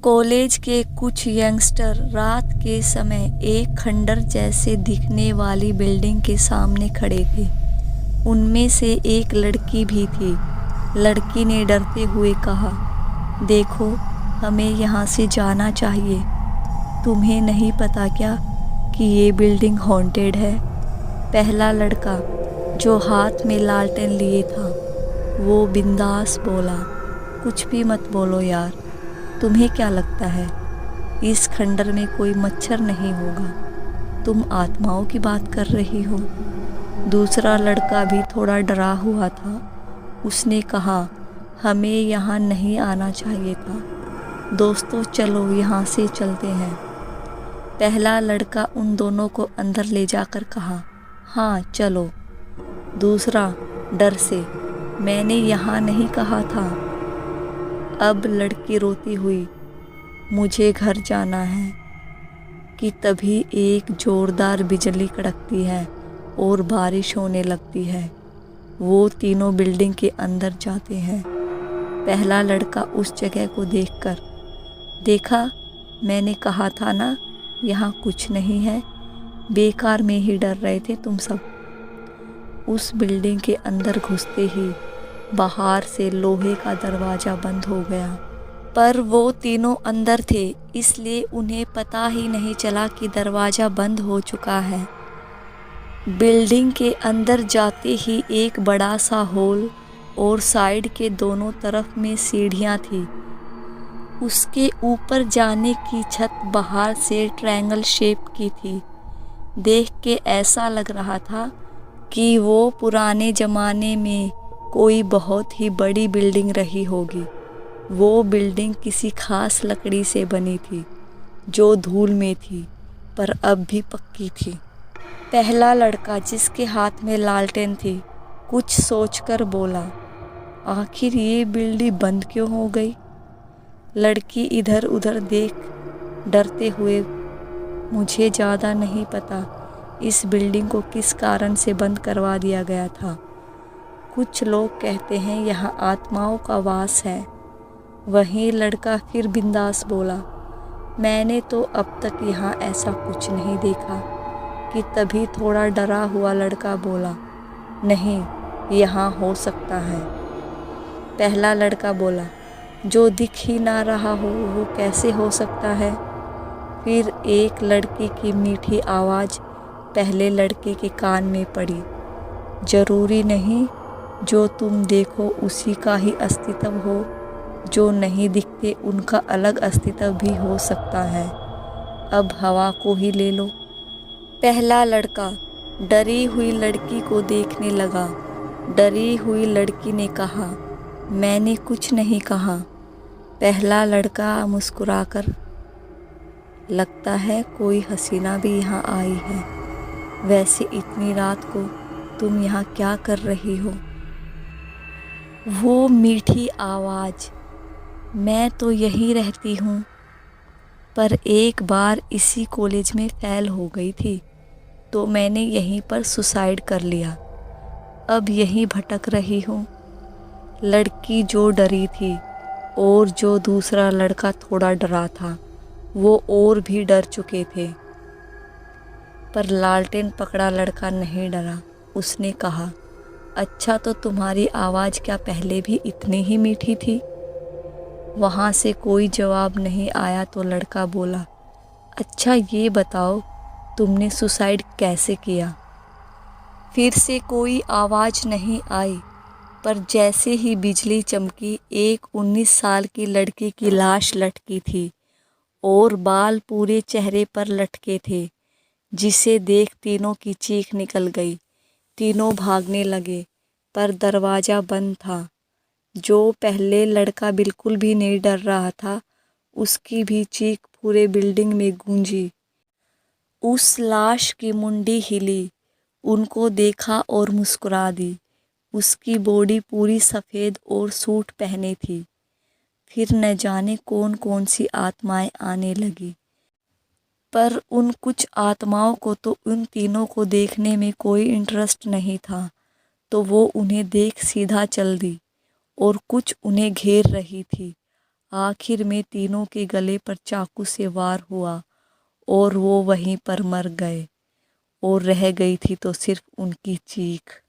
College के कुछ youngster रात के समय एक खंडर जैसे दिखने वाली बिल्डिंग के सामने खड़े थे। उनमें से एक लड़की भी थी। लड़की ने डरते हुए कहा, देखो, हमें यहाँ से जाना चाहिए। तुम्हें नहीं पता क्या कि ये बिल्डिंग हॉन्टेड है? पहला लड़का, जो हाथ में लालटेन लिए था, वो बिंदास बोला, कुछ भी मत बोलो यार। तुम्हें क्या लगता है इस खंडर में कोई मच्छर नहीं होगा? तुम आत्माओं की बात कर रही हो। दूसरा लड़का भी थोड़ा डरा हुआ था। उसने कहा, हमें यहाँ नहीं आना चाहिए था। दोस्तों, चलो यहाँ से चलते हैं। पहला लड़का उन दोनों को अंदर ले जाकर कहा, हाँ चलो। दूसरा डर से, मैंने यहाँ नहीं कहा था। अब लड़की रोती हुई, मुझे घर जाना है, कि तभी एक जोरदार बिजली कड़कती है और बारिश होने लगती है। वो तीनों बिल्डिंग के अंदर जाते हैं। पहला लड़का उस जगह को देखकर, देखा, मैंने कहा था ना, यहाँ कुछ नहीं है। बेकार में ही डर रहे थे तुम सब। उस बिल्डिंग के अंदर घुसते ही बाहर से लोहे का दरवाज़ा बंद हो गया। पर वो तीनों अंदर थे, इसलिए उन्हें पता ही नहीं चला कि दरवाज़ा बंद हो चुका है। बिल्डिंग के अंदर जाते ही एक बड़ा सा हॉल और साइड के दोनों तरफ में सीढ़ियाँ थी। उसके ऊपर जाने की छत बाहर से ट्रायंगल शेप की थी। देख के ऐसा लग रहा था कि वो पुराने ज़माने में कोई बहुत ही बड़ी बिल्डिंग रही होगी। वो बिल्डिंग किसी खास लकड़ी से बनी थी, जो धूल में थी, पर अब भी पक्की थी। पहला लड़का, जिसके हाथ में लालटेन थी, कुछ सोचकर बोला, आखिर ये बिल्डिंग बंद क्यों हो गई? लड़की इधर उधर देख डरते हुए, मुझे ज़्यादा नहीं पता इस बिल्डिंग को किस कारण से बंद करवा दिया गया था। कुछ लोग कहते हैं यहाँ आत्माओं का वास है। वहीं लड़का फिर बिंदास बोला, मैंने तो अब तक यहाँ ऐसा कुछ नहीं देखा। कि तभी थोड़ा डरा हुआ लड़का बोला, नहीं, यहाँ हो सकता है। पहला लड़का बोला, जो दिख ही ना रहा हो वो कैसे हो सकता है? फिर एक लड़की की मीठी आवाज़ पहले लड़के के कान में पड़ी, ज़रूरी नहीं जो तुम देखो उसी का ही अस्तित्व हो, जो नहीं दिखते उनका अलग अस्तित्व भी हो सकता है। अब हवा को ही ले लो। पहला लड़का डरी हुई लड़की को देखने लगा। डरी हुई लड़की ने कहा, मैंने कुछ नहीं कहा। पहला लड़का मुस्कुराकर, लगता है कोई हसीना भी यहाँ आई है। वैसे इतनी रात को तुम यहाँ क्या कर रही हो? वो मीठी आवाज़, मैं तो यहीं रहती हूँ, पर एक बार इसी कॉलेज में फेल हो गई थी, तो मैंने यहीं पर सुसाइड कर लिया। अब यहीं भटक रही हूँ। लड़की जो डरी थी और जो दूसरा लड़का थोड़ा डरा था, वो और भी डर चुके थे। पर लालटेन पकड़ा लड़का नहीं डरा। उसने कहा, अच्छा, तो तुम्हारी आवाज़ क्या पहले भी इतनी ही मीठी थी? वहाँ से कोई जवाब नहीं आया तो लड़का बोला, अच्छा ये बताओ, तुमने सुसाइड कैसे किया? फिर से कोई आवाज़ नहीं आई, पर जैसे ही बिजली चमकी, एक 19 साल की लड़की की लाश लटकी थी और बाल पूरे चेहरे पर लटके थे, जिसे देख तीनों की चीख निकल गई। तीनों भागने लगे, पर दरवाज़ा बंद था। जो पहले लड़का बिल्कुल भी नहीं डर रहा था, उसकी भी चीख पूरे बिल्डिंग में गूंजी। उस लाश की मुंडी हिली, उनको देखा और मुस्कुरा दी। उसकी बॉडी पूरी सफ़ेद और सूट पहने थी। फिर न जाने कौन कौन सी आत्माएं आने लगी, पर उन कुछ आत्माओं को तो उन तीनों को देखने में कोई इंटरेस्ट नहीं था, तो वो उन्हें देख सीधा चल दी और कुछ उन्हें घेर रही थी। आखिर में तीनों के गले पर चाकू से वार हुआ और वो वहीं पर मर गए और रह गई थी तो सिर्फ उनकी चीख।